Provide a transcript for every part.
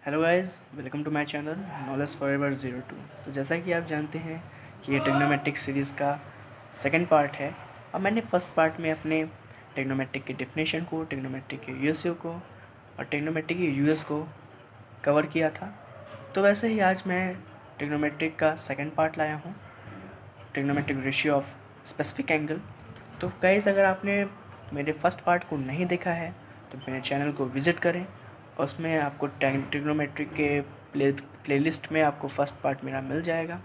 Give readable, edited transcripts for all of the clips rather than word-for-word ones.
Hello guys, welcome to my channel knowledge forever 02। तो जैसा कि आप जानते हैं कि ये ट्रिग्नोमेट्रिक सीरीज़ का सेकंड पार्ट है। और मैंने फर्स्ट पार्ट में अपने ट्रिग्नोमेट्रिक की डेफिनेशन को, ट्रिग्नोमेट्रिक के यूएसयू को और ट्रिग्नोमेट्रिक के यूएस को कवर किया था। तो वैसे ही आज मैं ट्रिग्नोमेट्रिक का सेकंड पार्ट लाया हूँ, trigonometric ratio of specific angle. तो गाइस, अगर आपने मेरे फर्स्ट पार्ट को नहीं देखा है तो मेरे चैनल को विज़िट करें और उसमें आपको ट्रिग्नोमेट्रिक के प्लेलिस्ट में आपको फर्स्ट पार्ट मेरा मिल जाएगा।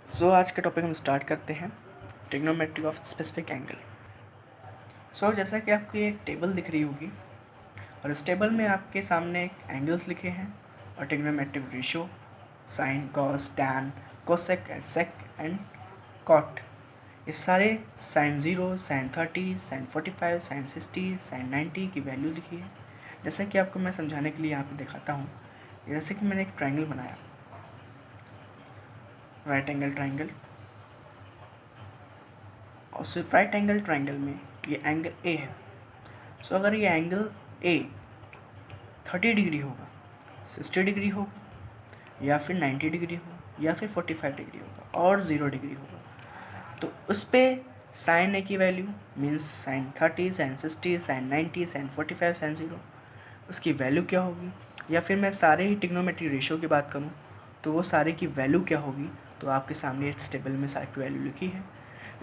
सो आज का टॉपिक हम स्टार्ट करते हैं, ट्रिग्नोमेट्री ऑफ स्पेसिफिक एंगल। सो जैसा कि आपको एक टेबल दिख रही होगी और इस टेबल में आपके सामने एंगल्स लिखे हैं और trigonometric ratio, sine, cos, tan, cosec and sec and cot. ये सारे sine 0, sine 30, sine 45, sine 60, sine 90 की वैल्यू लिखी है। जैसा कि आपको मैं समझाने के लिए यहाँ पे दिखाता हूँ। जैसे कि मैंने एक ट्रायंगल बनाया, राइट एंगल ट्रायंगल, और सिर्फ राइट एंगल ट्रायंगल में ये एंगल ए है। सो अगर ये एंगल ए 30 डिग्री होगा, 60 डिग्री होगा, या फिर 90 डिग्री होगा, या फिर 45 डिग्री होगा और 0 डिग्री होगा, तो उस पर साइन ए की value means sine 30, sine 60, sine 90, sine 45, sine 0, उसकी वैल्यू क्या होगी। या फिर मैं सारे ही ट्रिग्नोमेट्री रेशियो की बात करूँ तो वो सारे की वैल्यू क्या होगी। तो आपके सामने इस टेबल में सारी की वैल्यू लिखी है,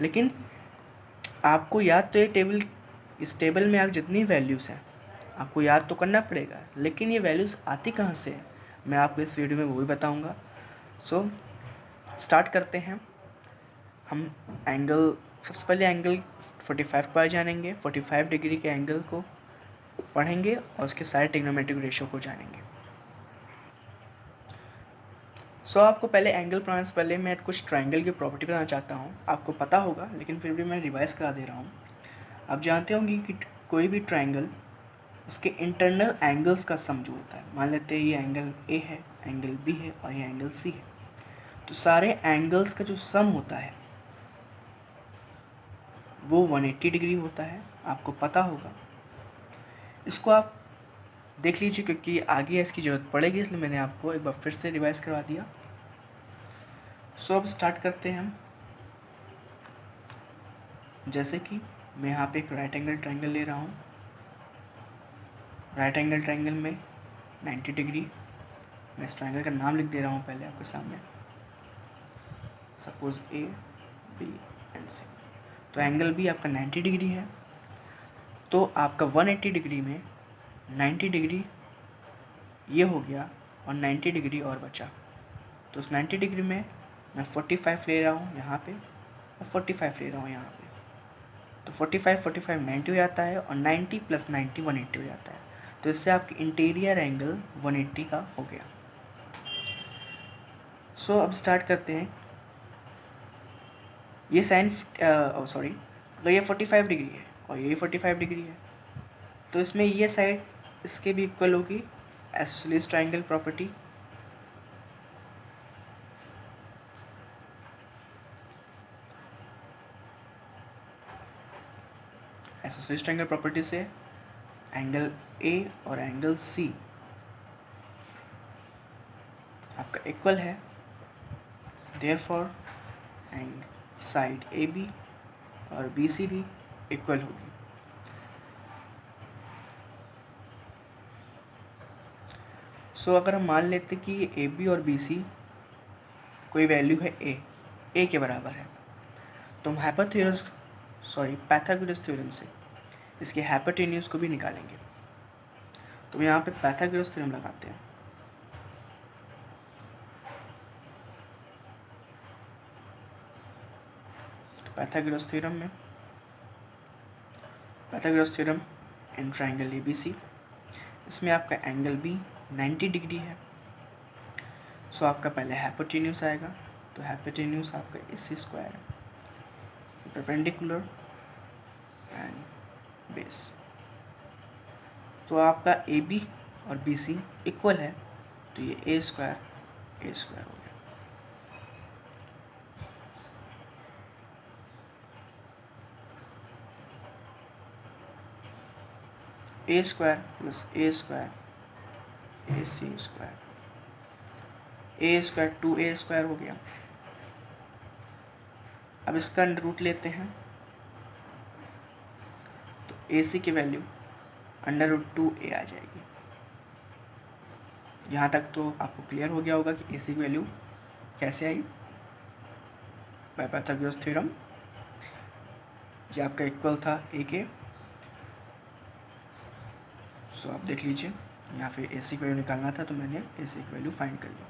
लेकिन आपको याद तो ये टेबल, इस टेबल में आप जितनी वैल्यूज़ हैं आपको याद तो करना पड़ेगा, लेकिन ये वैल्यूज़ आती कहाँ से है मैं आपको इस वीडियो में वो भी बताऊँगा। सो स्टार्ट करते हैं हम। एंगल, सबसे पहले एंगल 45 पर जानेंगे, 45 डिग्री के एंगल को पढ़ेंगे और उसके सारे ट्रिग्नोमेट्रिक रेशियो को जानेंगे। सो आपको पहले एंगल बनाने से पहले मैं कुछ ट्रायंगल की प्रॉपर्टी बताना चाहता हूँ। आपको पता होगा लेकिन फिर भी मैं रिवाइज़ करा दे रहा हूँ। आप जानते होंगे कि कोई भी ट्रायंगल, उसके इंटरनल एंगल्स का सम जो होता है, मान लेते हैं ये एंगल ए है, एंगल बी है और ये एंगल सी है, तो सारे एंगल्स का जो सम होता है वो 180 डिग्री होता है। आपको पता होगा, इसको आप देख लीजिए क्योंकि आगे इसकी ज़रूरत पड़ेगी, इसलिए मैंने आपको एक बार फिर से रिवाइज करवा दिया। सो अब स्टार्ट करते हैं हम। जैसे कि मैं यहाँ पे एक राइट एंगल ट्रायंगल ले रहा हूँ। राइट एंगल ट्रायंगल में 90 डिग्री, मैं इस ट्रायंगल का नाम लिख दे रहा हूँ पहले आपके सामने, सपोज ए, बी एंड सी। तो एंगल बी आपका 90 डिग्री है, तो आपका 180 डिग्री में 90 डिग्री ये हो गया और 90 डिग्री और बचा। तो उस 90 डिग्री में मैं 45 ले रहा हूँ यहाँ पे और 45 ले रहा हूँ यहाँ पे। तो 45 45 90 हो जाता है और 90 + 90 180 हो जाता है। तो इससे आपकी इंटीरियर एंगल 180 का हो गया। सो अब स्टार्ट करते हैं। ये साइन सॉरी, अगर ये 45 डिग्री है और ये 45 डिग्री है तो इसमें ये साइड इसके भी इक्वल होगी, isosceles triangle property. Isosceles triangle property से एंगल ए और एंगल सी आपका इक्वल है, therefore and side A B और बी सी भी इक्वल होगी। सो अगर हम मान लेते कि ये ए बी और बी सी कोई वैल्यू है ए के बराबर है, तो हम पाइथागोरस थ्योरम से इसके हाइपोटेन्यूज को भी निकालेंगे। तो यहाँ पे पाइथागोरस थ्योरम लगाते हैं। Pythagoras theorem in triangle A B C, इसमें आपका एंगल बी 90 डिग्री है। सो आपका पहले हाइपोटेन्यूज आएगा, तो हाइपोटेन्यूज आपका AC² परपेंडिकुलर एंड बेस। तो आपका AB और BC इक्वल है, तो ये A² हो गया। A² + A² ए सी स्क्वायर, ए स्क्वायर 2a स्क्वायर हो गया। अब इसका अंडर रूट लेते हैं तो ए सी की वैल्यू अंडर रूट 2a आ जाएगी। यहाँ तक तो आपको क्लियर हो गया होगा कि ए सी की वैल्यू कैसे आई बाय पाइथागोरस थ्योरम। ये आपका इक्वल था ए के। सो आप देख लीजिए यहाँ पे ए सी की वैल्यू निकालना था तो मैंने ए सी की वैल्यू फाइंड कर ली।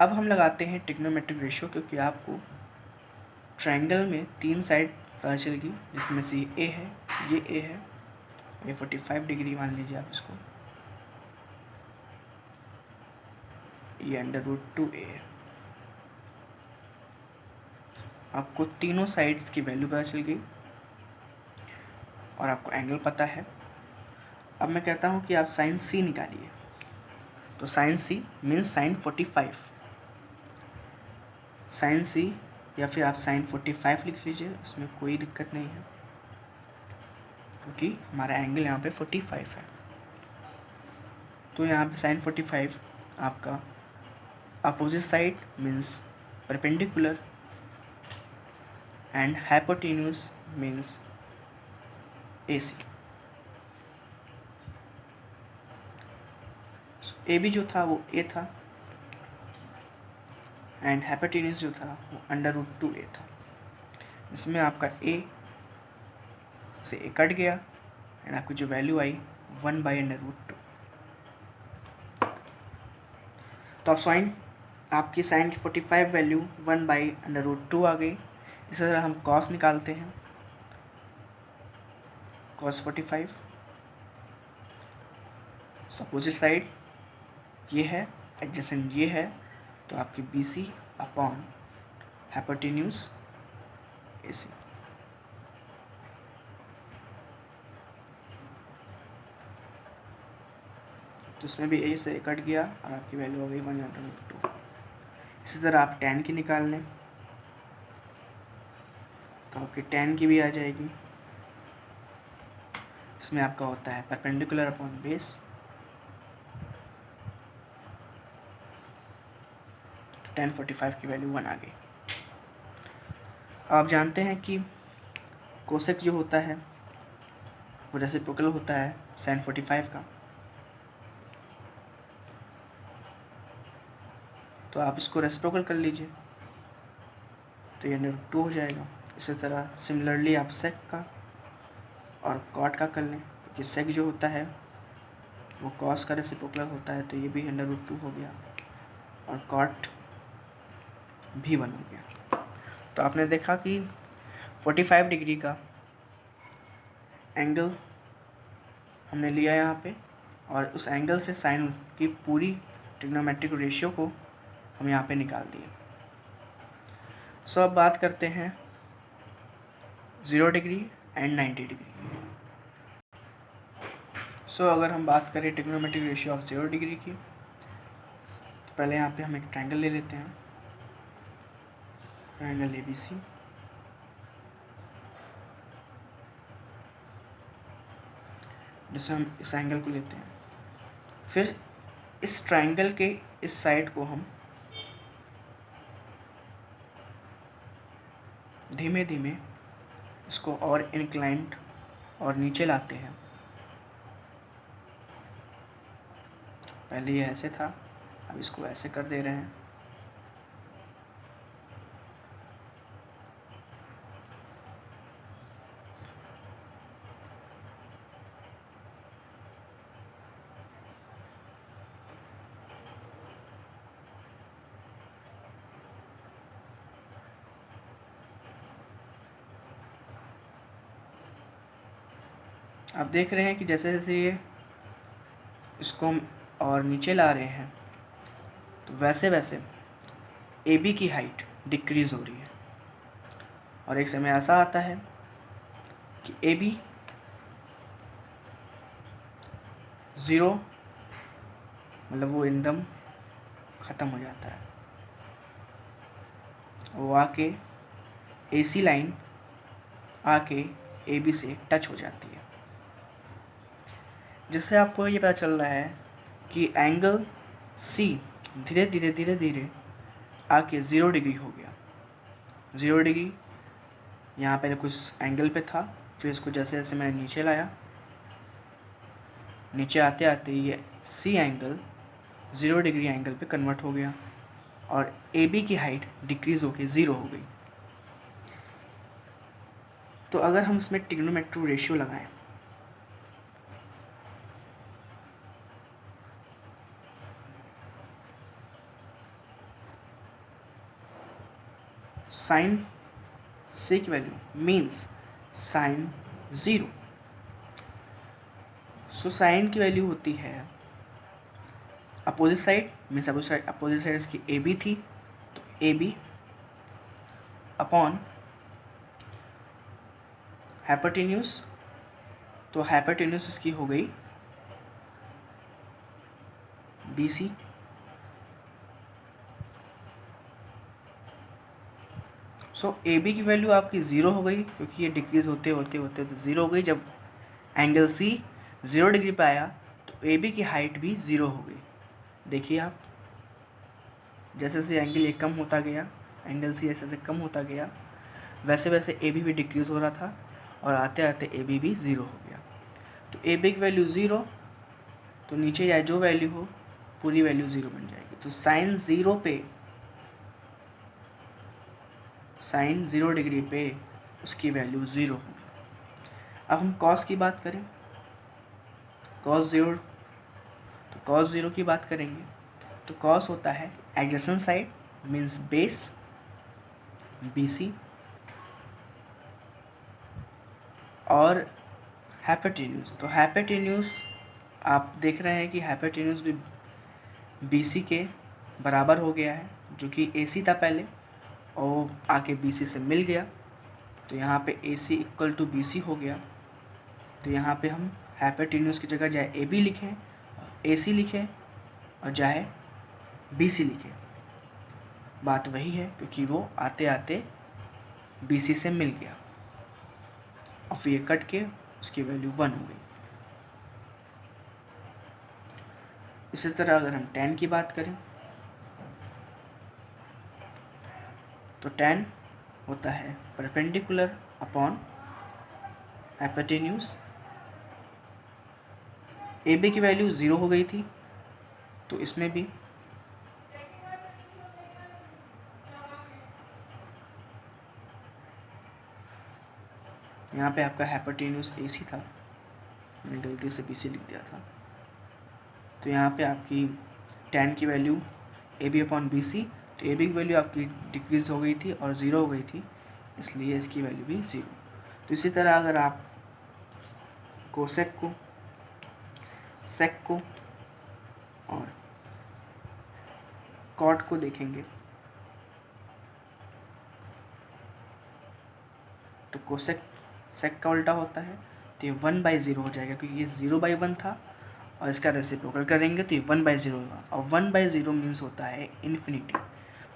अब हम लगाते हैं ट्रिग्नोमेट्रिक रेशियो, क्योंकि आपको ट्रायंगल में 3 साइड पता चलेगी, जिसमें से ए है, ये ए है, ये 45 डिग्री मान लीजिए आप इसको, ये अंडर रूट 2a है। आपको तीनों साइड्स की वैल्यू पता चल गई और आपको एंगल पता है। अब मैं कहता हूँ कि आप साइन सी निकालिए, तो sine C means sine 45, sine C या फिर आप साइन 45 लिख लीजिए, उसमें कोई दिक्कत नहीं है क्योंकि हमारा एंगल यहाँ पे 45 है। तो यहाँ पे साइन 45 आपका opposite side means perpendicular and hypotenuse means AC। A B जो था वो ए था एंड हाइपोटेन्यूज जो था वो अंडर रूट 2a था। इसमें आपका ए से ए कट गया एंड आपकी जो वैल्यू आई 1/√2। तो आप साइन आपकी साइन की 45 वैल्यू 1/√2 आ गई। इसी तरह हम कॉस निकालते हैं, कॉस 45 अपोजिट साइड ये है, एडजेसेंट ये है, तो आपकी BC अपॉन हाइपोटेन्यूज AC। तो उसमें भी ए से कट गया और आपकी वैल्यू हो गई 1/√2। इसी तरह आप tan की निकाल लें तो आपकी tan की भी आ जाएगी। इसमें आपका होता है परपेंडिकुलर अपॉन बेस, tan 45 की वैल्यू 1 आ गई। आप जानते हैं कि कोसेक जो होता है वो रेसिप्रोकल होता है sin 45 का, तो आप इसको रेसिप्रोकल कर लीजिए तो ये √2 हो जाएगा। इसी तरह सिमिलरली आप सेक का और कॉट का कर लें, क्योंकि सेक जो होता है वो कॉस का रेसिप्रोकल होता है, तो ये भी √2 हो गया और कॉट भी 1 हो गया। तो आपने देखा कि 45 डिग्री का एंगल हमने लिया यहाँ पे और उस एंगल से साइन की पूरी ट्रिग्नोमेट्रिक रेशियो को हम यहाँ पे निकाल दिए। सो अब बात करते हैं 0 डिग्री एंड 90 डिग्री। सो अगर हम बात करें ट्रिग्नोमेट्रिक रेशियो ऑफ 0 डिग्री की, तो पहले यहाँ पे हम एक ट्रायंगल ले लेते हैं, ट्रायंगल ABC। जैसे हम इस एंगल को लेते हैं, फिर इस ट्रायंगल के इस साइड को हम धीमे धीमे इसको और इंक्लाइंड और नीचे लाते हैं। पहले ये ऐसे था, अब इसको ऐसे कर दे रहे हैं। आप देख रहे हैं कि जैसे जैसे ये इसको हम और नीचे ला रहे हैं तो वैसे वैसे AB की हाइट डिक्रीज़ हो रही है और एक समय ऐसा आता है कि AB 0 मतलब वो एकदम ख़त्म हो जाता है, वो आके AC लाइन आके AB से टच हो जाती है। जिससे आपको ये पता चल रहा है कि एंगल सी धीरे धीरे धीरे धीरे आके 0 डिग्री हो गया। 0 डिग्री यहाँ पहले कुछ एंगल पे था, फिर इसको जैसे जैसे मैंने नीचे लाया, नीचे आते आते ये सी एंगल 0 डिग्री एंगल पे कन्वर्ट हो गया और ए बी की हाइट डिक्रीज़ होकर 0 हो गई। तो अगर हम इसमें ट्रिग्नोमेट्रिक रेशियो लगाएं, साइन सी की value means sine 0। So sine की वैल्यू होती है opposite side, means opposite side इसकी ए बी थी, तो ए बी अपॉन हाइपोटेन्यूज, तो हाइपोटेन्यूज इसकी हो गई B C. So A B की वैल्यू आपकी 0 हो गई, क्योंकि ये डिक्रीज होते होते होते तो 0 हो गई। जब एंगल सी 0 डिग्री पे आया तो ए बी की हाइट भी 0 हो गई। देखिए आप, जैसे जैसे एंगल ये कम होता गया, एंगल सी ऐसे ऐसे कम होता गया, वैसे वैसे ए बी भी डिक्रीज हो रहा था और आते आते ए बी भी 0 हो गया। तो ए बी की वैल्यू 0, तो नीचे या जो वैल्यू हो पूरी वैल्यू 0 बन जाएगी। तो साइन 0 पे, साइन 0 डिग्री पे उसकी वैल्यू 0 होगी। अब हम कॉस की बात करें, कॉस 0, तो कॉस 0 की बात करेंगे तो कॉस होता है adjacent side means base B C और हाइपोटेन्यूज। तो हाइपोटेन्यूज आप देख रहे हैं कि हाइपोटेन्यूज भी बी सी के बराबर हो गया है, जो कि ए सी था पहले और आके बी सी से मिल गया। तो यहाँ पे ए सी इक्वल टू बी सी हो गया। तो यहाँ पे हम हाइपोटेन्यूज की जगह चाहे ए बी लिखें, ए सी लिखें और चाहे बी सी लिखें, बात वही है, क्योंकि वो आते आते बी सी से मिल गया और फिर ये कट के उसकी वैल्यू 1 हो गई। इसी तरह अगर हम tan की बात करें तो tan होता है perpendicular upon hypotenuse. A B की वैल्यू 0 हो गई थी, तो इसमें भी यहाँ पे आपका हाइपोटेन्यूज ए सी था, मैंने गलती से बी सी लिख दिया था। तो यहाँ पे आपकी tan की value A B upon B C, तो ए बी की वैल्यू आपकी डिक्रीज हो गई थी और 0 हो गई थी, इसलिए इसकी वैल्यू भी 0। तो इसी तरह अगर आप कोसेक को, सेक को और कॉट को देखेंगे तो कोसेक सेक का उल्टा होता है, तो ये 1/0 हो जाएगा, क्योंकि ये 0/1 था और इसका रेसिप्रोकल करेंगे तो ये 1/0 होगा। और 1/0 मीन्स होता है इन्फिनिटी,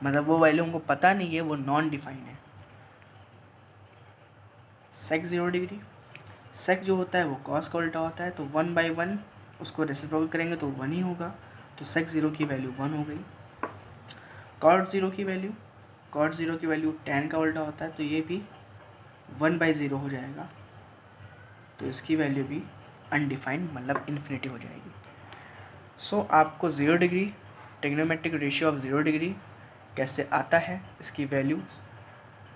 मतलब वो वैल्यू हमको पता नहीं है, वो नॉन डिफाइन है। सेक 0 डिग्री, सेक जो होता है वो कॉस का उल्टा होता है, तो 1/1 उसको रेसिप्रोकल करेंगे तो 1 ही होगा, तो सेक 0 की वैल्यू 1 हो गई। कॉट 0 की वैल्यू, कॉट 0 की वैल्यू tan का उल्टा होता है, तो ये भी 1/0 हो जाएगा, तो इसकी वैल्यू भी अनडिफाइंड मतलब इन्फिनिटी हो जाएगी। सो आपको 0 degree trigonometric ratio of 0 degree कैसे आता है, इसकी वैल्यू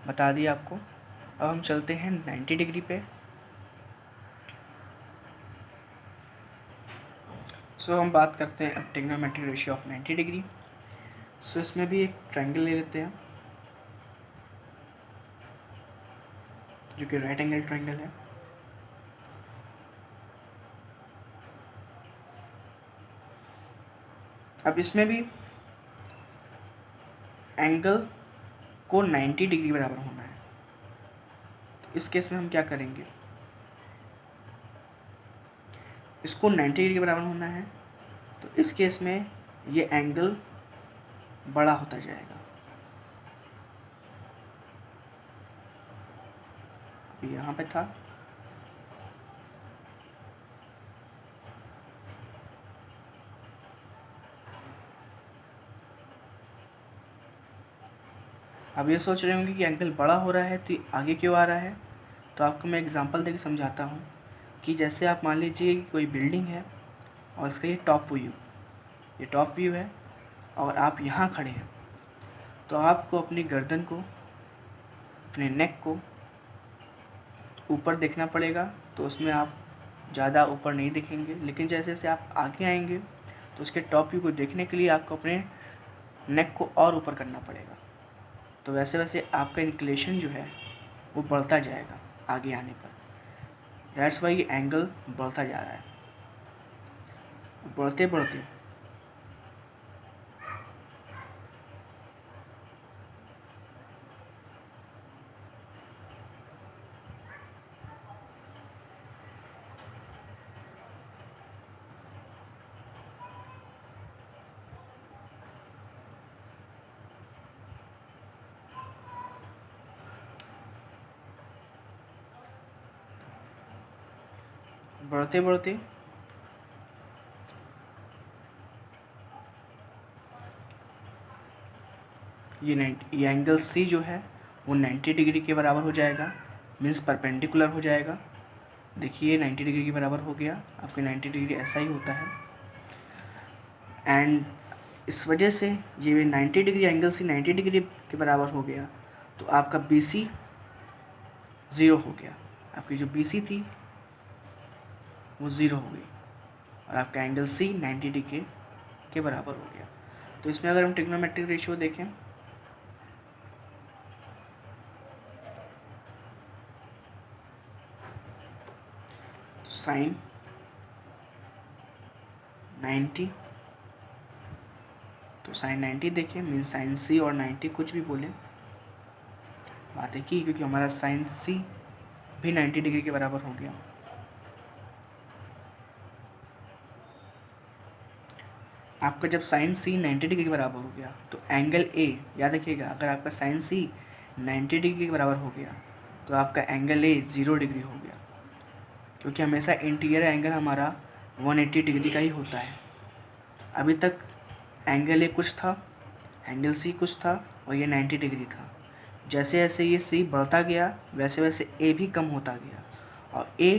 बता दी आपको। अब हम चलते हैं 90 डिग्री पे। सो हम बात करते हैं अब ट्रिग्नोमेट्रिक रेशियो ऑफ 90 डिग्री। सो इसमें भी एक ट्रायंगल ले लेते हैं जो कि राइट एंगल ट्रायंगल है। अब इसमें भी एंगल को 90 डिग्री बराबर होना है, तो इस केस में हम क्या करेंगे, इसको 90 डिग्री बराबर होना है, तो इस केस में ये एंगल बड़ा होता जाएगा। यहाँ पे था, अब ये सोच रहे होंगे कि एंगल बड़ा हो रहा है तो ये आगे क्यों आ रहा है। तो आपको मैं एग्जांपल देके समझाता हूँ कि जैसे आप मान लीजिए कि कोई बिल्डिंग है और इसका ये टॉप व्यू है और आप यहाँ खड़े हैं, तो आपको अपनी गर्दन को, अपने नेक को ऊपर देखना पड़ेगा, तो उसमें आप ज़्यादा ऊपर नहीं दिखेंगे। लेकिन जैसे जैसे आप आगे आएंगे तो उसके टॉप व्यू को देखने के लिए आपको अपने नेक को और ऊपर करना पड़ेगा। तो वैसे वैसे आपका इंक्लिनेशन जो है वो बढ़ता जाएगा आगे आने पर। दैट्स वाई एंगल बढ़ता जा रहा है। बढ़ते बढ़ते बढ़ते बढ़ते ये एंगल सी जो है वो 90 डिग्री के बराबर हो जाएगा, मीन्स परपेंडिकुलर हो जाएगा। देखिए 90 डिग्री के बराबर हो गया, आपके 90 डिग्री ऐसा ही होता है। एंड इस वजह से ये 90 डिग्री एंगल सी 90 डिग्री के बराबर हो गया, तो आपका बी सी 0 हो गया। आपकी जो बी सी थी वो 0 हो गई और आपका एंगल सी 90 डिग्री के बराबर हो गया। तो इसमें अगर हम ट्रिग्नोमेट्रिक रेशियो देखें तो साइन 90, तो साइन 90 देखें, मीन्स साइन सी और 90 कुछ भी बोले बात है कि, क्योंकि हमारा साइन सी भी 90 डिग्री के बराबर हो गया। आपका जब साइन सी 90 डिग्री के बराबर हो गया तो एंगल ए, याद रखिएगा, अगर आपका साइन सी 90 डिग्री के बराबर हो गया तो आपका एंगल ए 0 डिग्री हो गया, क्योंकि हमेशा इंटीरियर एंगल हमारा 180 डिग्री का ही होता है। अभी तक एंगल ए कुछ था, एंगल सी कुछ था और ये 90 डिग्री था। जैसे जैसे ये सी बढ़ता गया वैसे वैसे ए भी कम होता गया और ए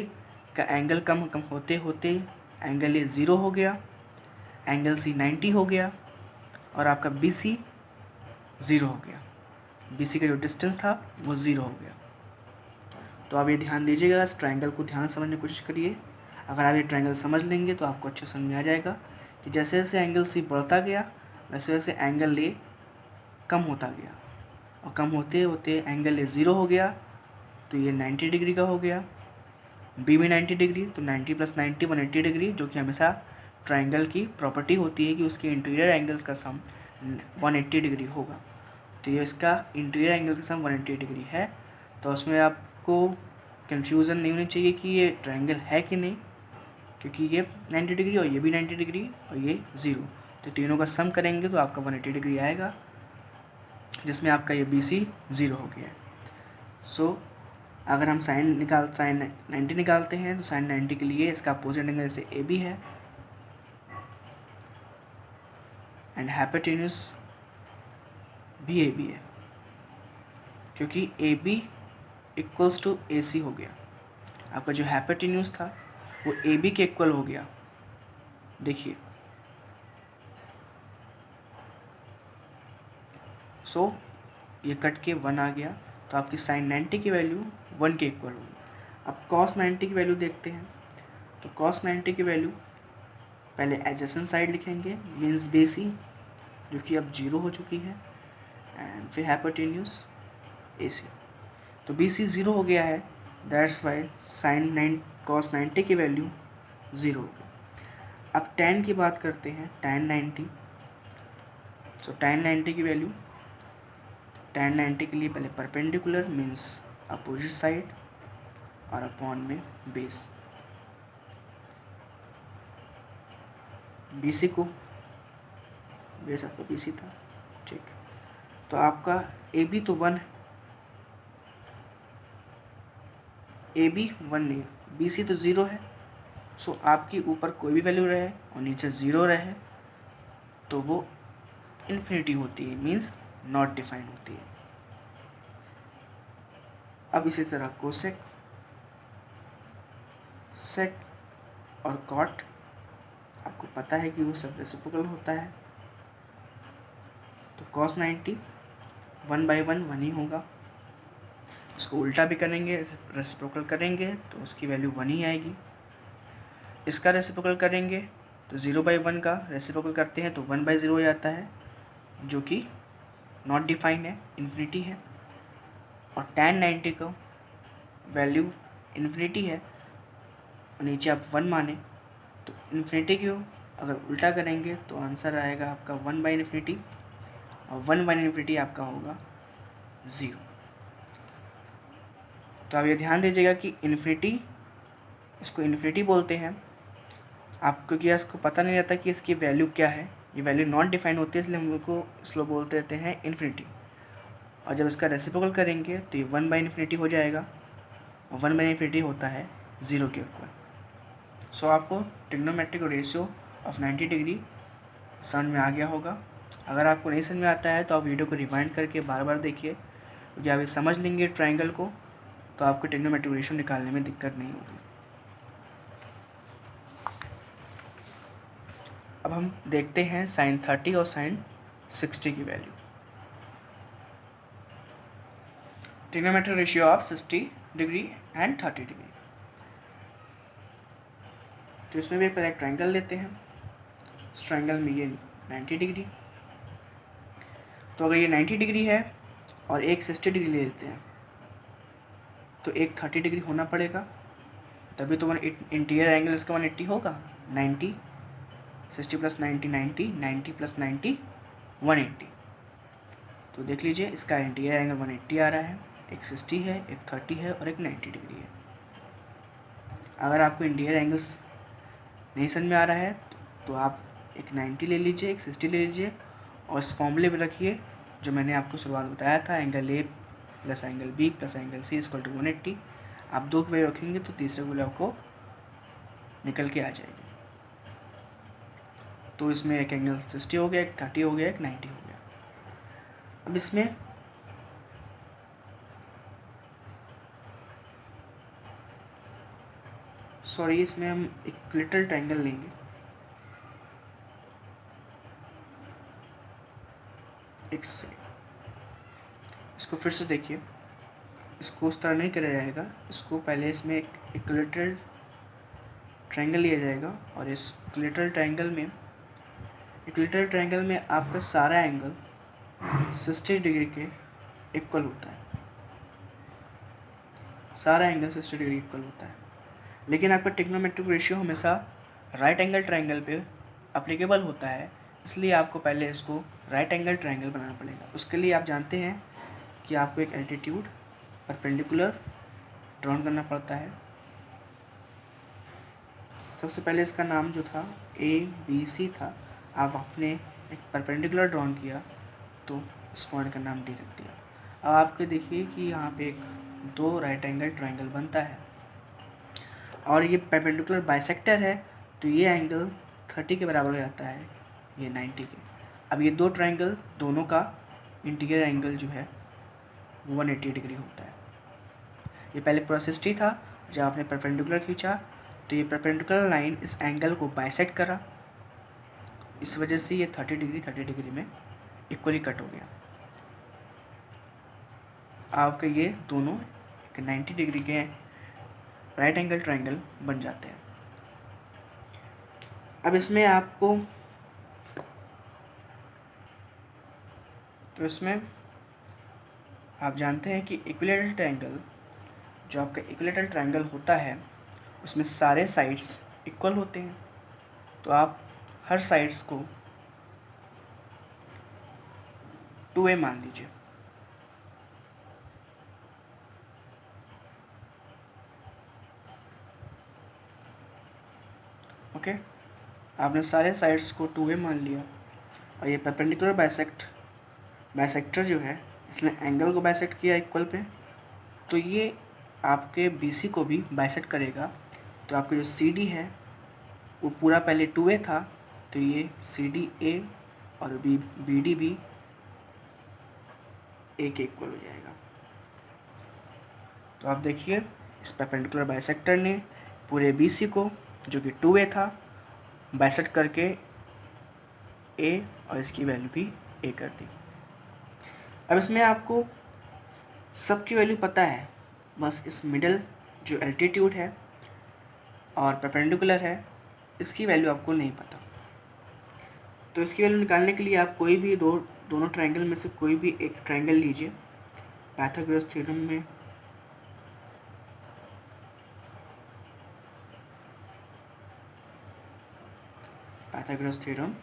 का एंगल कम कम होते होते एंगल ए 0 हो गया, एंगल सी 90 हो गया और आपका बी सी 0 हो गया। बी सी का जो डिस्टेंस था वो 0 हो गया। तो आप ये ध्यान दीजिएगा, इस ट्रायंगल को ध्यान समझने की कोशिश करिए। अगर आप ये ट्रायंगल समझ लेंगे तो आपको अच्छे समझ में आ जाएगा कि जैसे जैसे एंगल सी बढ़ता गया वैसे वैसे एंगल ए कम होता गया और कम होते होते एंगल ए 0 हो गया, तो ये 90 डिग्री का हो गया। बी भी 90 डिग्री, तो 90 + 90 180 डिग्री, जो कि हमेशा ट्रायंगल की प्रॉपर्टी होती है कि उसके इंटीरियर एंगल्स का सम 180 डिग्री होगा। तो ये इसका इंटीरियर एंगल का सम 180 डिग्री है। तो उसमें आपको कन्फ्यूज़न नहीं होनी चाहिए कि ये ट्रायंगल है कि नहीं, क्योंकि ये 90 डिग्री और ये भी 90 डिग्री और ये 0, तो तीनों का सम करेंगे तो आपका 180 डिग्री आएगा, जिसमें आपका ये बी सी 0 हो गया है। सो अगर हम साइन 90 निकालते हैं तो साइन 90 के लिए इसका अपोजिट एंगल जैसे ए बी है एंड हाइपोटेन्यूस भी ए बी है, क्योंकि ए बी इक्वल्स टू ए सी हो गया। आपका जो हाइपोटेन्यूस था वो ए बी के इक्वल हो गया। देखिए सो ये कट के 1 आ गया, तो आपकी साइन 90 की वैल्यू 1 के इक्वल होगी। अब कॉस 90 की वैल्यू देखते हैं। तो कॉस 90 की वैल्यू पहले एडजेसेंट साइड लिखेंगे, मीन्स बेसी, जो कि अब 0 हो चुकी है, एंड फिर हाइपोटेन्यूस ए सी। तो बी सी 0 हो गया है, दैट्स वाई साइन कॉस 90 की वैल्यू 0 हो गई। अब tan की बात करते हैं, tan 90। सो tan 90 की वैल्यू, tan 90 के लिए पहले परपेंडिकुलर मीन्स अपोजिट साइड और अपॉन में बेस। बी सी को, बेस आपका बी सी था, ठीक। तो आपका ए बी तो 1 है, ए बी 1 नहीं, बी सी तो 0 है। सो आपकी ऊपर कोई भी वैल्यू रहे और नीचे 0 रहे तो वो इन्फिनिटी होती है, मीन्स नॉट डिफाइंड होती है। अब इसी तरह कोसेक, सेक और कॉट, आपको पता है कि वो सब रेसिप्रोकल होता है। तो cos 90 1/1 1 ही होगा। इसको उल्टा भी करेंगे, रेसिप्रोकल करेंगे तो उसकी वैल्यू 1 ही आएगी। इसका रेसिप्रोकल करेंगे तो 0/1 का रेसिप्रोकल करते हैं तो 1/0 हो जाता है, जो कि नॉट डिफाइंड है, इन्फिनिटी है। और tan 90 का वैल्यू इन्फिनिटी है और नीचे आप 1 माने तो इन्फिनिटी क्यों, अगर उल्टा करेंगे तो आंसर आएगा आपका 1/∞, और 1/∞ आपका होगा 0। तो आप ये ध्यान दीजिएगा कि इन्फिनिटी, इसको इन्फिनिटी बोलते हैं आप, क्योंकि इसको पता नहीं रहता कि इसकी वैल्यू क्या है, ये वैल्यू नॉट डिफाइन होती है, इसलिए हम उसको स्लो बोलते रहते हैं इन्फिनिटी। और जब इसका रेसिप्रोकल करेंगे तो ये 1/∞ हो जाएगा, और 1/∞ होता है 0 के इक्वल। सो आपको ट्रिग्नोमेट्रिक रेशियो ऑफ 90 डिग्री समझ में आ गया होगा। अगर आपको नहीं समझ में आता है तो आप वीडियो को रिवाइंड करके बार बार देखिए, क्योंकि आप ये समझ लेंगे ट्रायंगल को तो आपको ट्रिग्नोमेट्रिक रेशियो निकालने में दिक्कत नहीं होगी। अब हम देखते हैं sin 30 और sin 60 की value. Trigonometric ratio of 60 degree and 30 degree. तो इसमें भी पहले ट्रायंगल लेते हैं। इस ट्रायंगल में ये 90 डिग्री, तो अगर ये 90 डिग्री है और एक 60 डिग्री ले लेते हैं तो एक 30 डिग्री होना पड़ेगा, तभी तो इंटीरियर एंगल इसका 180 होगा। 90 60 + 90 90, 90 + 90 180। तो देख लीजिए इसका इंटीरियर एंगल 180 आ रहा है, एक 60 है, एक 30 है और एक 90 डिग्री है। अगर आपको इंटीरियर एंगल्स नहीं समझ में आ रहा है तो आप एक 90 ले लीजिए, एक 60 ले लीजिए और इस फॉर्मूले में रखिए जो मैंने आपको शुरुआत में बताया था, angle A plus angle B plus angle C equal to 180। आप 2 की वैल्यू रखेंगे तो तीसरे वैल्यू आपको निकल के आ जाएगी। तो इसमें एक एंगल 60 हो गया, एक 30 हो गया, एक 90 हो गया। अब इसमें इसमें हम इक्विलेटरल ट्रायंगल लेंगे। एक सेकंड, इसको फिर से देखिए, इसको उस तरह नहीं करा जाएगा, इसको पहले इसमें एक इक्विलेटरल ट्रायंगल लिया जाएगा और इस इक्विलेटरल ट्रायंगल में आपका सारा एंगल 60 डिग्री के इक्वल होता है, सारा एंगल 60 डिग्री इक्वल होता है। लेकिन आपका ट्रिग्नोमेट्रिक रेशियो हमेशा राइट एंगल ट्रायंगल पे अप्लीकेबल होता है, इसलिए आपको पहले इसको राइट एंगल ट्रायंगल बनाना पड़ेगा। उसके लिए आप जानते हैं कि आपको एक एल्टीट्यूड परपेंडिकुलर ड्रॉन करना पड़ता है। सबसे पहले इसका नाम जो था ABC था, आप आपने एक परपेंडिकुलर ड्रॉन किया तो इस पॉइंट का नाम D रख दिया। अब आपके देखिए कि यहाँ पे एक 2 राइट एंगल ट्रायंगल बनता है और ये परपेंडिकुलर बाइसेक्टर है, तो ये एंगल 30 के बराबर हो जाता है, ये 90 के। अब ये 2 ट्रायंगल दोनों का इंटीरियर एंगल जो है 180 डिग्री होता है। ये पहले पूरा 60 था, जब आपने परपेंडिकुलर खींचा तो ये परपेंडिकुलर लाइन इस एंगल को बाइसेक्ट करा, इस वजह से ये 30 डिग्री में इक्वली कट हो गया। आपके ये दोनों 90 डिग्री के राइट एंगल ट्रायंगल बन जाते हैं। अब इसमें आपको तो इसमें आप जानते हैं कि इक्विलेटरल ट्रायंगल, जो आपका इक्विलेटरल ट्रायंगल होता है उसमें सारे साइड्स इक्वल होते हैं, तो आप हर साइड्स को 2a मान लीजिए। ओके, आपने सारे साइड्स को 2a मान लिया और ये परपेंडिकुलर बाइसेक्टर जो है इसने एंगल को बाइसेक्ट किया इक्वल पे, तो ये आपके BC को भी बाइसेक्ट करेगा। तो आपके जो CD है वो पूरा पहले 2a था, तो ये CDA और BD भी a के इक्वल हो जाएगा। तो आप देखिए इस परपेंडिकुलर बाइसेक्टर ने पूरे BC को, जो कि 2A था, बाइसेक्ट करके A और इसकी वैल्यू भी A कर दी। अब इसमें आपको सबकी वैल्यू पता है, बस इस मिडल जो एल्टीट्यूड है और परपेंडिकुलर है इसकी वैल्यू आपको नहीं पता। तो इसकी वैल्यू निकालने के लिए आप कोई भी दोनों ट्रायंगल में से कोई भी एक ट्रायंगल लीजिए। पाइथागोरस थ्योरम में Pythagoras theorem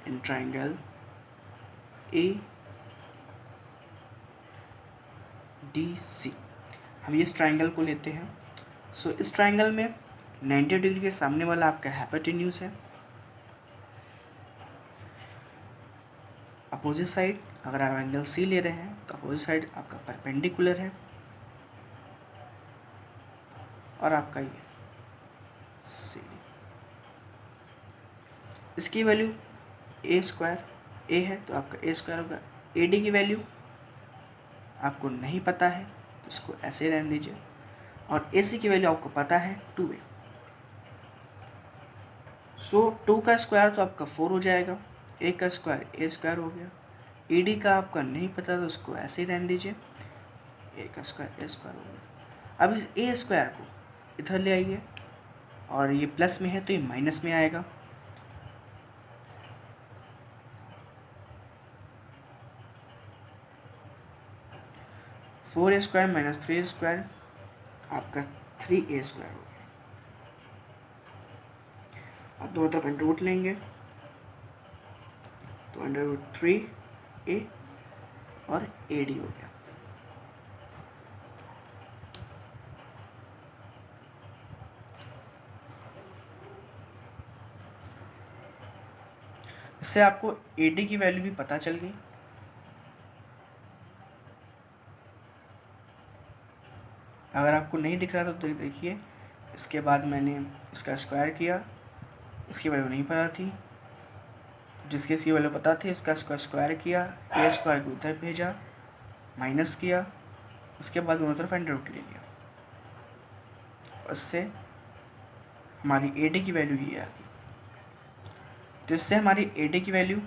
in triangle ADC, हम इस ट्रायंगल को लेते हैं। सो इस ट्रायंगल में 90 डिग्री के सामने वाला आपका हाइपोटेन्यूज है। अपोजिट साइड अगर आप एंगल C ले रहे हैं तो अपोजिट साइड आपका परपेंडिकुलर है और आपका ये CD। इसकी वैल्यू A है तो आपका A² होगा। AD की वैल्यू आपको नहीं पता है तो इसको ऐसे रहने दीजिए, और AC की वैल्यू आपको पता है 2A। सो 2 का स्क्वायर तो आपका 4 हो जाएगा, A का स्क्वायर A² हो गया। AD का आपका नहीं पता तो उसको ऐसे ही रहने दीजिए, A का स्क्वायर A² हो गया। अब इस A² को इधर ले आइए और ये प्लस में है तो ये माइनस में आएगा। (4A² - 3A² आपका 3A² हो गया। अब दोनों तरफ अंडर रूट लेंगे तो √3A और AD हो गया। इससे आपको AD की वैल्यू भी पता चल गई। अगर आपको नहीं दिख रहा तो देखिए, इसके बाद मैंने इसका स्क्वायर किया, इसकी वैल्यू नहीं पता थी, जिसकी इसकी वैल्यू पता थी उसका स्क्वायर किया, A² को इधर भेजा, माइनस किया, उसके बाद दोनों तरफ अंडर रूट ले लिया। उससे हमारी AD की वैल्यू ये आ गई। तो इससे हमारी AD की वैल्यू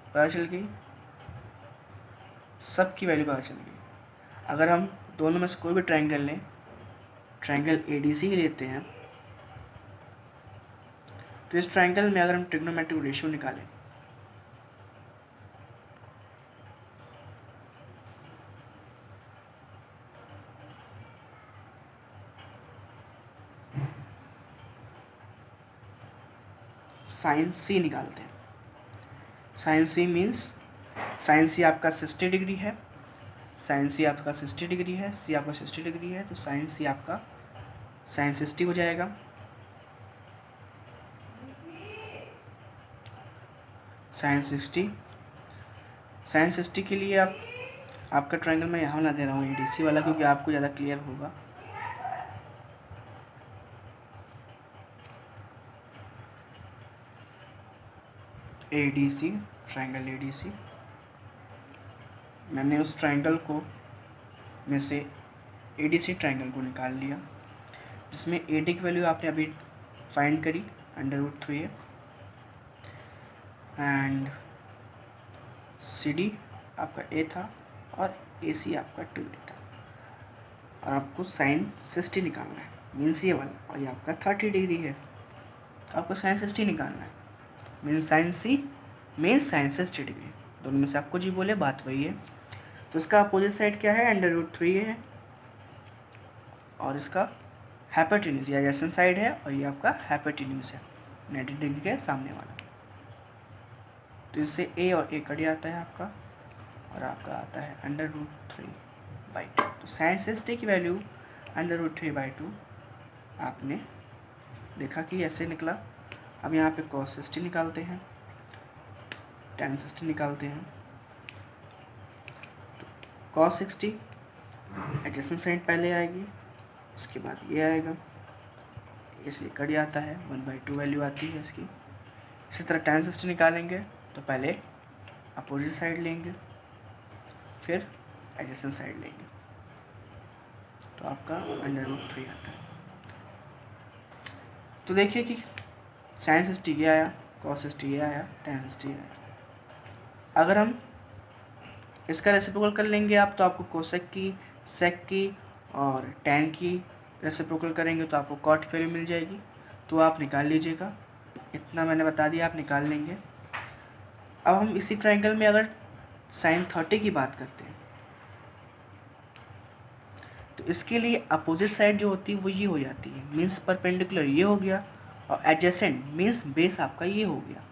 पता चल गई, सब की वैल्यू पता चल गई। अगर हम दोनों में से कोई भी ट्रायंगल लें, ट्रायंगल ADC लेते हैं, तो इस ट्रायंगल में अगर हम ट्रिग्नोमेट्रिक रेशियो निकालें sin C निकालते हैं। sin C means sin C आपका 60 डिग्री है, sin C आपका 60 डिग्री है, C आपका 60 डिग्री है, तो sin C आपका sin 60 हो जाएगा। sin 60 के लिए आपका ट्रायंगल मैं यहाँ ला दे रहा हूँ ADC वाला, क्योंकि आपको ज़्यादा क्लियर होगा। ADC, ट्रायंगल ADC, मैंने उस ट्रायंगल को में से ADC ट्रायंगल को निकाल लिया, जिसमें AD की वैल्यू आपने अभी फाइंड करी √3A, एंड CD आपका A था और AC आपका 2A था, और आपको sin 60 निकालना है, मीन्स ये वाला, और ये आपका 30 डिग्री है, आपको sin 60 निकालना है, means sin C means sin 60 degree. दोनों में से आपको जी बोले बात वही है। तो इसका अपोजिट साइड क्या है, √3A है, और इसका हाइपोटेन्यूज या एडजेसेंट साइड है, और ये आपका हाइपोटेन्यूज है 90 डिग्री के सामने वाला। तो इससे A और A कट जाता है आपका, और आपका आता है √3/2। तो sin 60 की वैल्यू √3/2 आपने देखा कि ऐसे निकला। अब यहाँ पे cos 60 निकालते हैं, tan 60 निकालते हैं। तो cos 60 एडजेसेंट साइड पहले आएगी, उसके बाद ये आएगा, इसलिए कट जाता है, 1/2 वैल्यू आती है इसकी। इसी तरह tan 60 निकालेंगे तो पहले अपोजिट साइड लेंगे, फिर एडजेसेंट साइड लेंगे। तो आपका √3 आता है। तो देखिए कि sin 60 ये आया, cos 60 ये आया, tan 60 ये आया। अगर हम इसका रेसिप्रोकल कर लेंगे आप, तो आपको कोसेक की, सेक की और tan की रेसिप्रोकल करेंगे तो आपको कॉट की वैल्यू मिल जाएगी। तो आप निकाल लीजिएगा, इतना मैंने बता दिया, आप निकाल लेंगे। अब हम इसी ट्रायंगल में अगर sin 30 की बात करते हैं, तो इसके लिए अपोजिट साइड जो होती है वो ये हो जाती है, मीन्स परपेंडिकुलर ये हो गया, और एडजेसेंट मीन्स बेस आपका ये हो गया।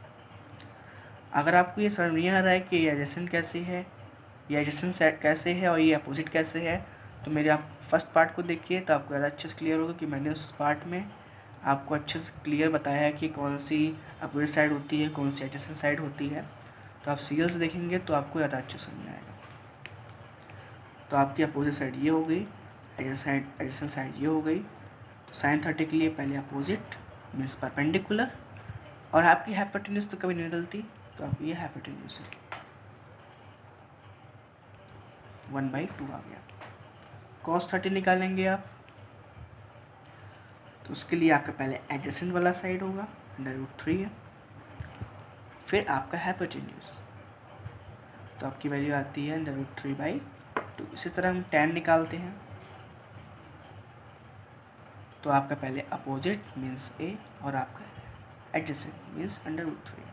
अगर आपको ये समझ नहीं आ रहा है कि ये एडजेसेंट कैसे है, ये एडजेसेंट साइड कैसे है और ये अपोजिट कैसे है, तो मेरे आप फर्स्ट पार्ट को देखिए तो आपको ज़्यादा अच्छे से क्लियर होगा कि मैंने उस पार्ट में आपको अच्छे से क्लियर बताया है कि कौन सी अपोजिट साइड होती है, कौन सी एडजेसेंट साइड होती है। तो आप सीरियल से देखेंगे तो आपको ज़्यादा अच्छे समझ आएगा। तो आपकी अपोजिट साइड ये हो गई, एडजेसेंट साइड ये हो गई। तो sin 30 के लिए पहले अपोजिट मीन्स परपेंडिकुलर, और आपकी हाइपोटेन्यूज तो कभी नहीं बदलती, तो आपकी ये हाइपोटेन्यूज है 1/2 आ गया। cos 30 निकालेंगे आप, तो उसके लिए आपका पहले एडजेसेंट वाला साइड होगा, √3 है, फिर आपका हाइपोटेन्यूज, तो आपकी वैल्यू आती है √3/2। इसी तरह हम tan निकालते हैं, तो आपका पहले अपोजिट मीन्स a और आपका एडजेसेंट मीन्स √3।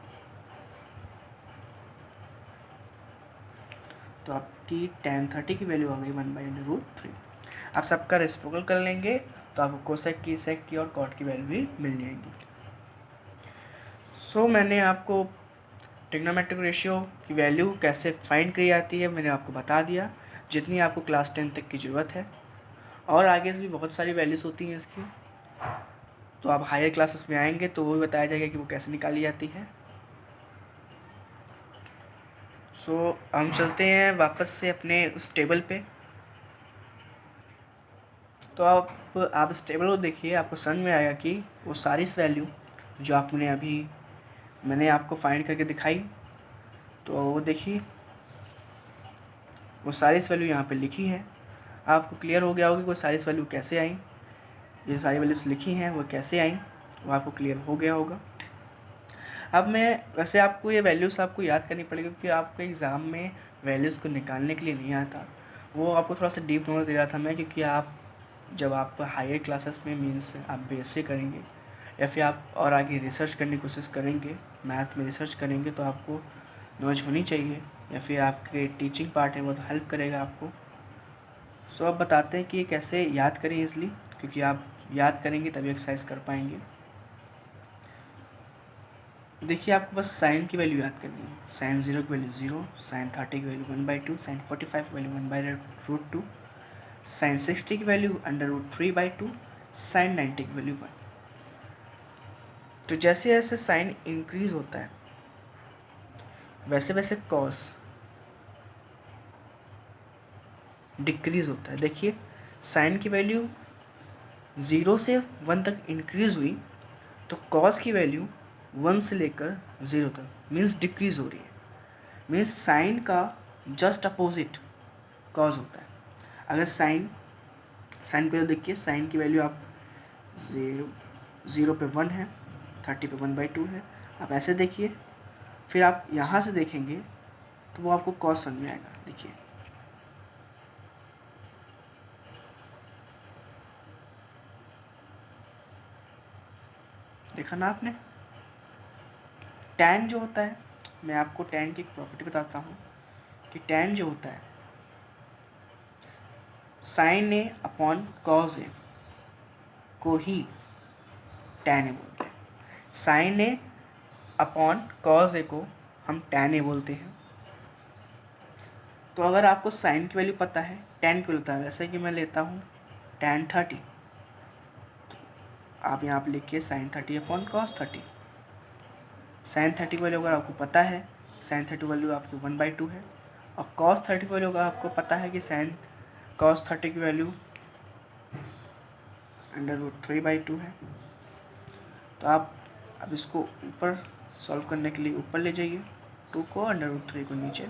तो आपकी tan 30 की वैल्यू आ गई 1/√3। आप सबका रेसिप्रोकल कर लेंगे तो आपको कोसेक की, सेक की और कॉट की वैल्यू भी मिल जाएगी। सो मैंने आपको ट्रिग्नोमेट्रिक रेशियो की वैल्यू कैसे फाइंड करी जाती है मैंने आपको बता दिया, जितनी आपको क्लास 10 तक की ज़रूरत है, और आगे से भी बहुत सारी वैल्यूज़ होती हैं इसकी, तो आप हायर क्लासेस में आएंगे तो वो भी बताया जाएगा कि वो कैसे निकाली जाती है। सो हम चलते हैं वापस से अपने उस टेबल पे। तो आप इस टेबल को देखिए, आपको समझ में आएगा कि वो सारी वैल्यू जो आपने अभी मैंने आपको फाइंड करके दिखाई, तो वो देखिए वो सारी वैल्यू यहाँ पे लिखी है। आपको क्लियर हो गया होगा कि वो सारी वैल्यू कैसे आई, ये सारी वैल्यूज लिखी हैं वो कैसे आई, वो आपको क्लियर हो गया होगा। अब मैं वैसे आपको ये वैल्यूज़ आपको याद करनी पड़ेगी, क्योंकि आपके एग्ज़ाम में वैल्यूज़ को निकालने के लिए नहीं आता, वो आपको थोड़ा सा डीप नॉलेज दे रहा था मैं, क्योंकि आप जब आप हायर क्लासेस में मीन्स आप BSc करेंगे या फिर आप और आगे रिसर्च करने की कोशिश करेंगे, मैथ में रिसर्च करेंगे, तो आपको नॉलेज होनी चाहिए, या फिर आपके टीचिंग पार्ट है वो तो हेल्प करेगा आपको। सो अब बताते हैं कि ये कैसे याद करें ईज़िली, क्योंकि आप याद करेंगे तभी एक्सरसाइज कर पाएंगे। देखिए आपको बस साइन की वैल्यू याद करनी है। sin 0 की वैल्यू 0, sin 30 की वैल्यू 1/2, sin 45 की वैल्यू 1/√2, sin 60 की वैल्यू √3/2, sin 90 की वैल्यू 1। तो जैसे जैसे साइन इंक्रीज होता है वैसे वैसे कॉस डिक्रीज होता है। देखिए साइन की वैल्यू 0 से 1 तक इंक्रीज हुई, तो कॉस की वैल्यू 1 से लेकर 0 तक मीन्स डिक्रीज हो रही है, मीन्स साइन का जस्ट अपोजिट कॉज होता है। अगर साइन पे देखिए, साइन की वैल्यू आप 0 पे 1 है, 30 पे 1/2 है। आप ऐसे देखिए, फिर आप यहाँ से देखेंगे तो वो आपको कॉस समझ में आएगा। देखिए देखा ना आपने, टैन जो होता है, मैं आपको टैन की एक प्रॉपर्टी बताता हूँ कि टैन जो होता है साइन ए अपॉन कॉज ए को ही टैन ए बोलते हैं। साइन ए अपॉन कॉज ए को हम टैन ए बोलते हैं। तो अगर आपको साइन की वैल्यू पता है, टैन की वैल्यू, वैसे कि मैं लेता हूँ tan 30, आप यहाँ पर लिखिए sin 30 अपॉन कॉस 30। sin 30 की वैल्यू अगर आपको पता है, sin 30 वैल्यू आपकी 1/2 है, और cos 30 की वैल्यू अगर आपको पता है कि sin cos 30 की वैल्यू √3/2 है, तो आप अब इसको ऊपर सॉल्व करने के लिए ऊपर ले जाइए 2 को, √3 को नीचे,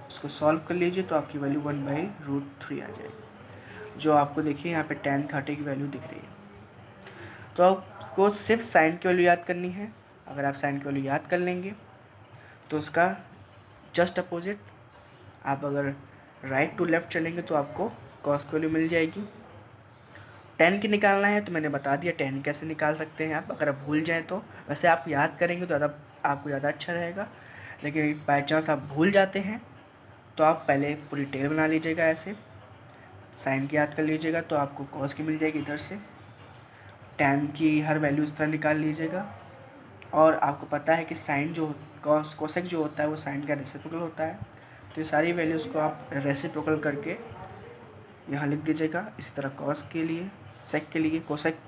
इसको सॉल्व कर लीजिए तो आपकी वैल्यू 1/√3 आ जाएगी। जो आपको देखिए यहाँ पे tan 30 की वैल्यू दिख रही है। तो आपको सिर्फ साइन की वैल्यू याद करनी है। अगर आप साइन की वैल्यू याद कर लेंगे तो उसका जस्ट अपोजिट, आप अगर राइट टू लेफ्ट चलेंगे तो आपको कॉस की वैल्यू मिल जाएगी। tan की निकालना है तो मैंने बता दिया tan कैसे निकाल सकते हैं आप, अगर आप भूल जाएँ तो। वैसे आप याद करेंगे तो आपको ज़्यादा अच्छा रहेगा, लेकिन बाई चांस आप भूल जाते हैं तो आप पहले पूरी टेल बना लीजिएगा ऐसे, साइन की याद कर लीजिएगा तो आपको कॉस की मिल जाएगी इधर से, tan की हर वैल्यू इस तरह निकाल लीजिएगा। और आपको पता है कि साइन जो कोसेक जो होता है वो साइन का रेसिप्रोकल होता है, तो ये सारी वैल्यूज़ को आप रेसिप्रोकल करके यहाँ लिख दीजिएगा। इसी तरह कॉस के लिए, सेक के लिए कोसेक,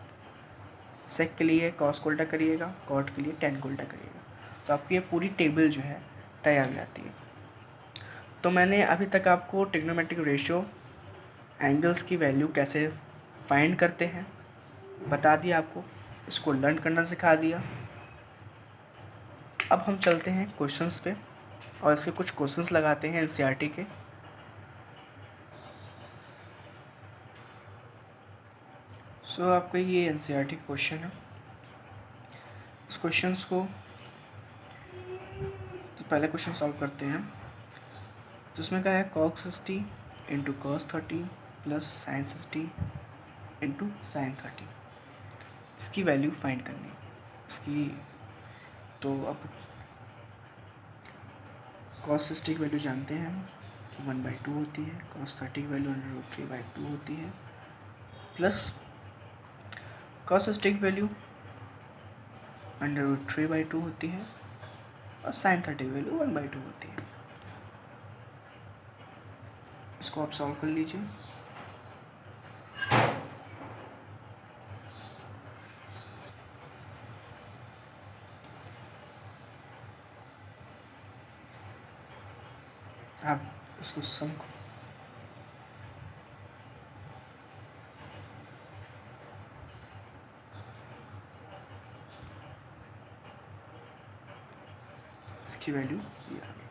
सेक के लिए कॉस को उल्टा करिएगा, कॉट के लिए tan को उल्टा करिएगा, तो आपकी ये पूरी टेबल जो है तैयार हो जाती है। तो मैंने अभी तक आपको ट्रिग्नोमेट्रिक रेशियो, एंगल्स की वैल्यू कैसे फाइंड करते हैं बता दिया आपको, इसको लर्न करना सिखा दिया। अब हम चलते हैं क्वेश्चंस पे और इसके कुछ क्वेश्चंस लगाते हैं एनसीईआरटी के। सो आपका ये एनसीईआरटी क्वेश्चन है। इस क्वेश्चंस को तो पहले क्वेश्चन सॉल्व करते हैं। तो उसमें क्या है, cos 60 into cos 30 plus sin 60 into sin 30, इसकी वैल्यू फाइंड करनी है इसकी। तो अब cos 60 की वैल्यू जानते हैं हम कि 1/2 होती है, cos 30 की वैल्यू √3/2 होती है, प्लस cos 60 की वैल्यू √3/2 होती है और sin 30 की वैल्यू 1/2 होती है। इसको आप सॉल्व कर लीजिए। आप इसको सम इसकी वैल्यू ये आ गई।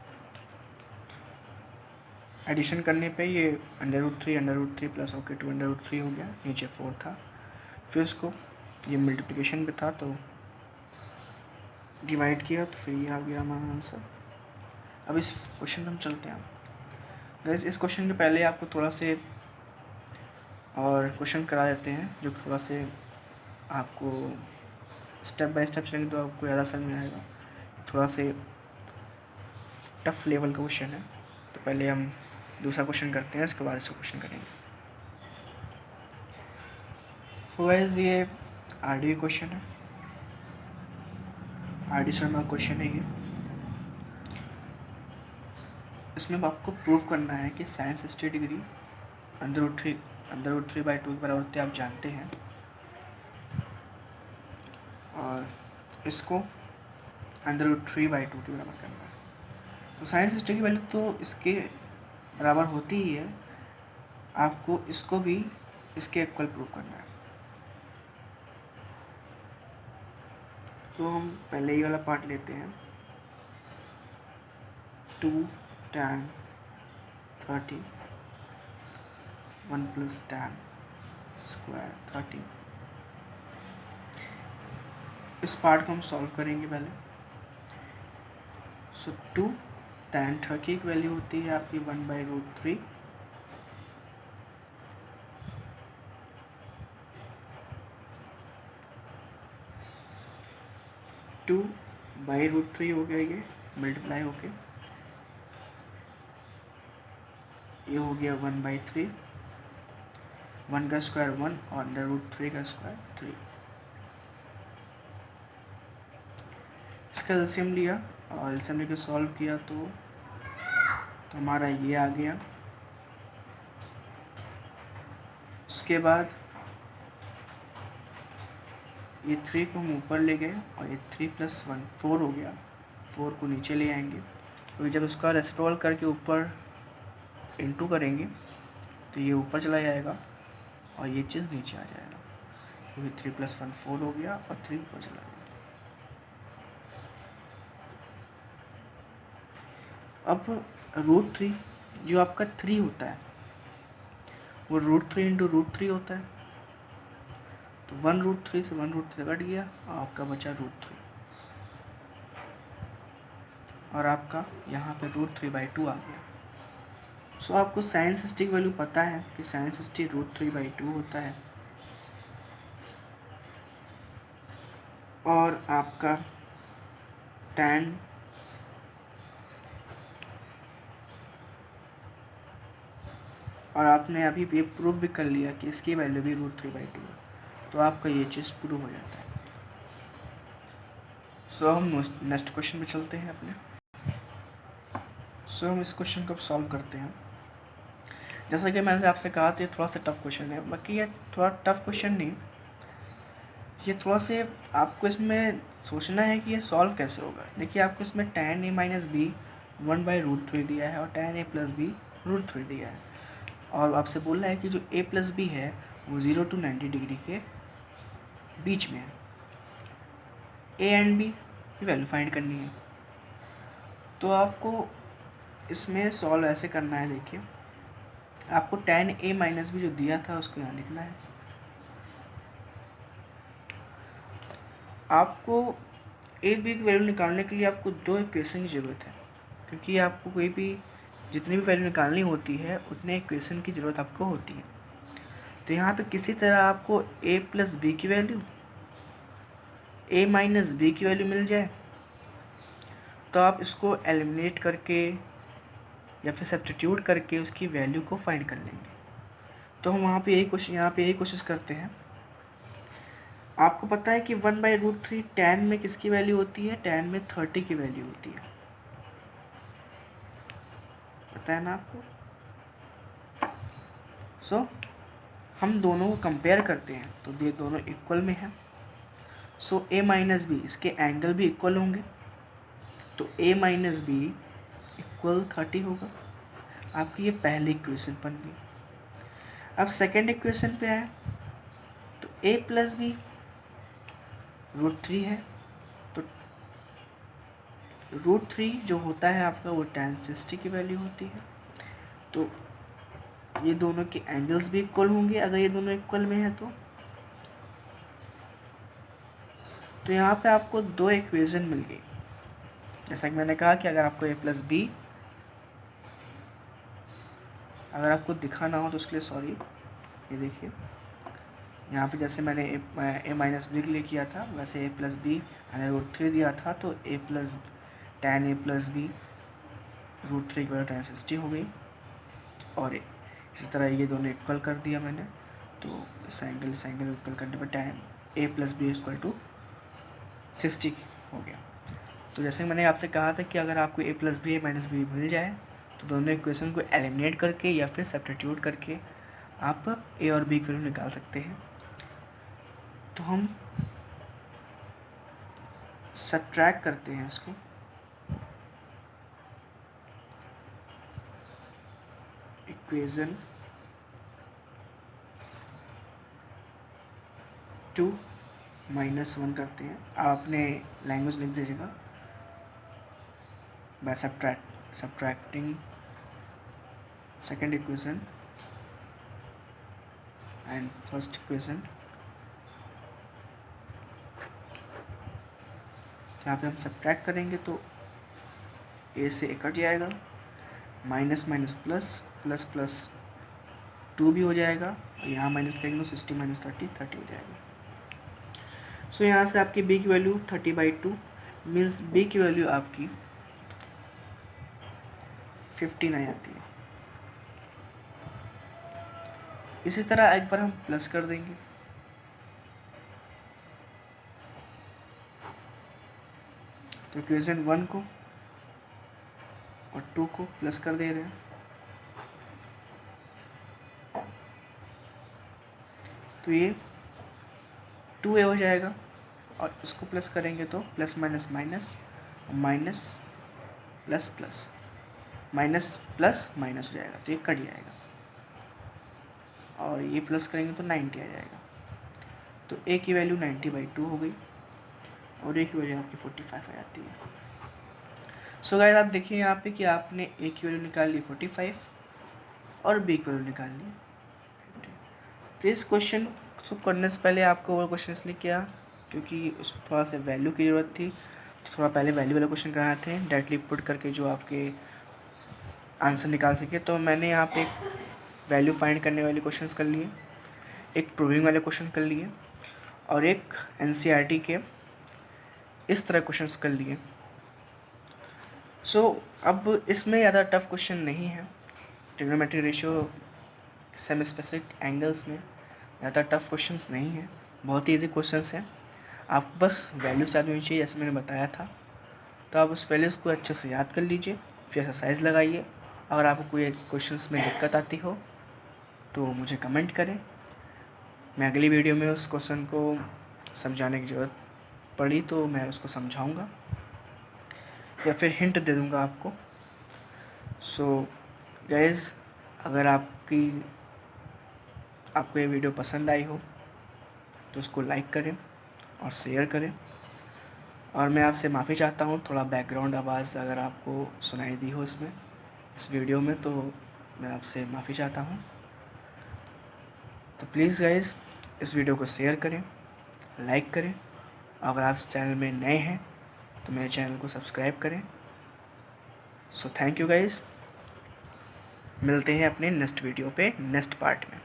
एडिशन करने पे ये √3 प्लस ओके 2√3 हो गया, नीचे 4 था, फिर उसको ये मल्टीप्लिकेशन पे था तो डिवाइड किया तो फिर ये आ गया हमारा आंसर। अब इस क्वेश्चन में हम चलते हैं। गाइस इस क्वेश्चन के पहले आपको थोड़ा से और क्वेश्चन करा देते हैं जो थोड़ा से आपको स्टेप बाय स्टेप चलेंगे तो आपको ज़्यादा समझ में आएगा। थोड़ा से टफ लेवल का क्वेश्चन है, तो पहले हम दूसरा क्वेश्चन करते हैं, उसके बाद इसका क्वेश्चन करेंगे। सो गाइस ये आरडी क्वेश्चन है, आरडी शर्मा क्वेश्चन है ये। इसमें आपको प्रूव करना है कि sin 60 डिग्री √3/2 की बराबर होती है, आप जानते हैं, और इसको √3/2 के बराबर करना है। तो sin 60 की वैल्यू तो इसके बराबर होती ही है, आपको इसको भी इसके इक्वल प्रूव करना है। तो हम पहले ये वाला पार्ट लेते हैं, 2 tan 30 1 प्लस tan स्क्वायर 30, इस पार्ट को हम सॉल्व करेंगे पहले। सो 2 tan 30 की वैल्यू होती है आपकी 1/√3, टू बाई √3 हो गया, ये मल्टीप्लाई होके ये हो गया 1/3, 1 का स्क्वायर 1 और √3 का स्क्वायर 3। इसका एलसीएम लिया और एलसीएम लेके सॉल्व किया तो हमारा ये आ गया। उसके बाद ये 3 को हम ऊपर ले गए और ये 3 + 1 4 हो गया, 4 को नीचे ले आएंगे, तो जब उसका रेसिप्रोकल करके ऊपर इंटू करेंगे तो ये ऊपर चला जाएगा और ये चीज़ नीचे आ जाएगा, क्योंकि 3 + 1 4 हो गया और 3 ऊपर चला गया। अब √3 जो आपका 3 होता है वो √3 इंटू √3 होता है, तो 1√3 से 1√3 कट गया और आपका बचा √3, और आपका यहाँ पे √3/2 आ गया। सो आपको साइन 60 की वैल्यू पता है कि साइन 60 √3/2 होता है, और आपका tan और आपने अभी भी प्रूव भी कर लिया कि इसकी वैल्यू भी √3/2 है, तो आपका ये चीज़ प्रूव हो जाता है। सो हम नेक्स्ट क्वेश्चन पे चलते हैं अपने। सो हम इस क्वेश्चन को अब सॉल्व करते हैं। जैसा कि मैंने आपसे कहा था, ये थोड़ा सा टफ क्वेश्चन है, बाकी ये थोड़ा टफ क्वेश्चन नहीं, ये थोड़ा से आपको इसमें सोचना है कि ये सॉल्व कैसे होगा। देखिए आपको इसमें tan a माइनस बी 1/√3 दिया है और tan a प्लस बी √3 दिया है, और आपसे बोल रहा है कि जो a प्लस बी है वो 0 to 90 डिग्री के बीच में है। a एंड b की वैल्यू फाइंड करनी है, तो आपको इसमें सॉल्व ऐसे करना है। देखिए आपको tan a माइनस बी जो दिया था उसको यहाँ लिखना है। आपको a b की वैल्यू निकालने के लिए आपको दो इक्वेशन की ज़रूरत है, क्योंकि आपको कोई भी जितनी भी वैल्यू निकालनी होती है उतने इक्वेशन की ज़रूरत आपको होती है। तो यहाँ पे किसी तरह आपको a प्लस बी की वैल्यू, a माइनस बी की वैल्यू मिल जाए, तो आप इसको एलिमिनेट करके या फिर सब्स्टिट्यूट करके उसकी वैल्यू को फाइंड कर लेंगे। तो हम यहाँ पे यही कोशिश करते हैं। आपको पता है कि 1/√3 tan में किसकी वैल्यू होती है? tan में 30 की वैल्यू होती है, पता है ना आपको। सो हम दोनों को कंपेयर करते हैं तो ये दोनों इक्वल में है। सो a माइनस बी, इसके एंगल भी इक्वल होंगे, तो a माइनस बी इक्वल 30 होगा। आपकी ये पहली इक्वेशन बन गई। अब सेकेंड इक्वेशन पे आए तो a प्लस बी √3 है, तो √3 जो होता है आपका वो tan 60 की वैल्यू होती है। तो ये दोनों के एंगल्स भी इक्वल होंगे अगर ये दोनों इक्वल में है तो यहाँ पे आपको दो इक्वेशन मिल गई। जैसा कि मैंने कहा कि अगर आपको a प्लस बी अगर आपको दिखाना हो तो उसके लिए सॉरी, ये देखिए यहाँ पे जैसे मैंने a माइनस बी के लिए किया था वैसे a प्लस बी मैंने √3 दिया था, तो a plus tan a plus B √3 की वजह tan 60 हो गई, और इसी तरह ये दोनों इक्वल कर दिया मैंने, तो इस एंगल इक्वल करने पर tan a plus B equal to 60 हो गया। तो जैसे मैंने आपसे कहा था कि अगर आपको a plus B minus B मिल जाए तो दोनों इक्वेशन को एलिमिनेट करके या फिर सब्स्टिट्यूट करके आप a और b की वैल्यू निकाल सकते हैं। तो हम सब्ट्रैक्ट करते हैं इसको, इक्वेशन 2 -1 करते हैं। आप अपने लैंग्वेज लिख दीजिएगा, by subtracting second equation and first equation. यहाँ पे हम सब्ट्रैक्ट करेंगे तो a से a कट जाएगा, minus minus plus, plus plus 2 भी हो जाएगा, और यहाँ माइनस करेंगे तो 60 माइनस 30 हो जाएगा। सो यहाँ से आपकी b की वैल्यू 30/2 मीन्स b की वैल्यू आपकी 15 आती है। इसी तरह एक बार हम प्लस कर देंगे, तो इक्वेशन 1 को और 2 को प्लस कर दे रहे हैं, तो ये 2a हो जाएगा, और इसको प्लस करेंगे तो plus minus minus, minus plus plus, minus plus minus हो जाएगा तो ये कट जाएगा, और ये प्लस करेंगे तो 90 आ जाएगा। तो a की वैल्यू 90/2 हो गई और a की वैल्यू आपकी 45 आ जाती है। सो गाइस आप देखिए यहाँ पे कि आपने a की वैल्यू निकाल ली 45 और b की वैल्यू निकाल ली तो इस क्वेश्चन को करने से पहले आपको वो क्वेश्चन इसलिए किया क्योंकि उसमें थोड़ा सा वैल्यू की ज़रूरत थी, तो थोड़ा पहले वैल्यू वाले क्वेश्चन कराए थे डायरेक्टली पुट करके जो आपके आंसर निकाल सके। तो मैंने यहाँ पे एक वैल्यू फाइंड करने वाले क्वेश्चंस कर लिए, एक प्रूविंग वाले क्वेश्चन कर लिए और एक एनसीईआरटी के इस तरह क्वेश्चंस कर लिए। सो अब इसमें ज़्यादा टफ क्वेश्चन नहीं है, trigonometric ratio semi specific angles में ज़्यादा टफ क्वेश्चंस नहीं है, बहुत ही ईजी क्वेश्चंस हैं। आपको बस वैल्यूज याद होनी चाहिए जैसे मैंने बताया था। तो आप उस वैल्यूज़ को अच्छे से याद कर लीजिए, फिर एक्सरसाइज लगाइए। अगर आपको कोई क्वेश्चंस में दिक्कत आती हो तो मुझे कमेंट करें, मैं अगली वीडियो में उस क्वेश्चन को समझाने की ज़रूरत पड़ी तो मैं उसको समझाऊंगा या फिर हिंट दे दूंगा आपको। सो गाइज़, अगर आपको ये वीडियो पसंद आई हो तो उसको लाइक करें और शेयर करें। और मैं आपसे माफ़ी चाहता हूँ, थोड़ा बैकग्राउंड आवाज़ अगर आपको सुनाई दी हो इस वीडियो में, तो मैं आपसे माफ़ी चाहता हूँ। तो प्लीज़ गाइज़, इस वीडियो को शेयर करें, लाइक करें। अगर आप इस चैनल में नए हैं तो मेरे चैनल को सब्सक्राइब करें। सो थैंक यू गाइज़, मिलते हैं अपने नेक्स्ट वीडियो पे नेक्स्ट पार्ट में।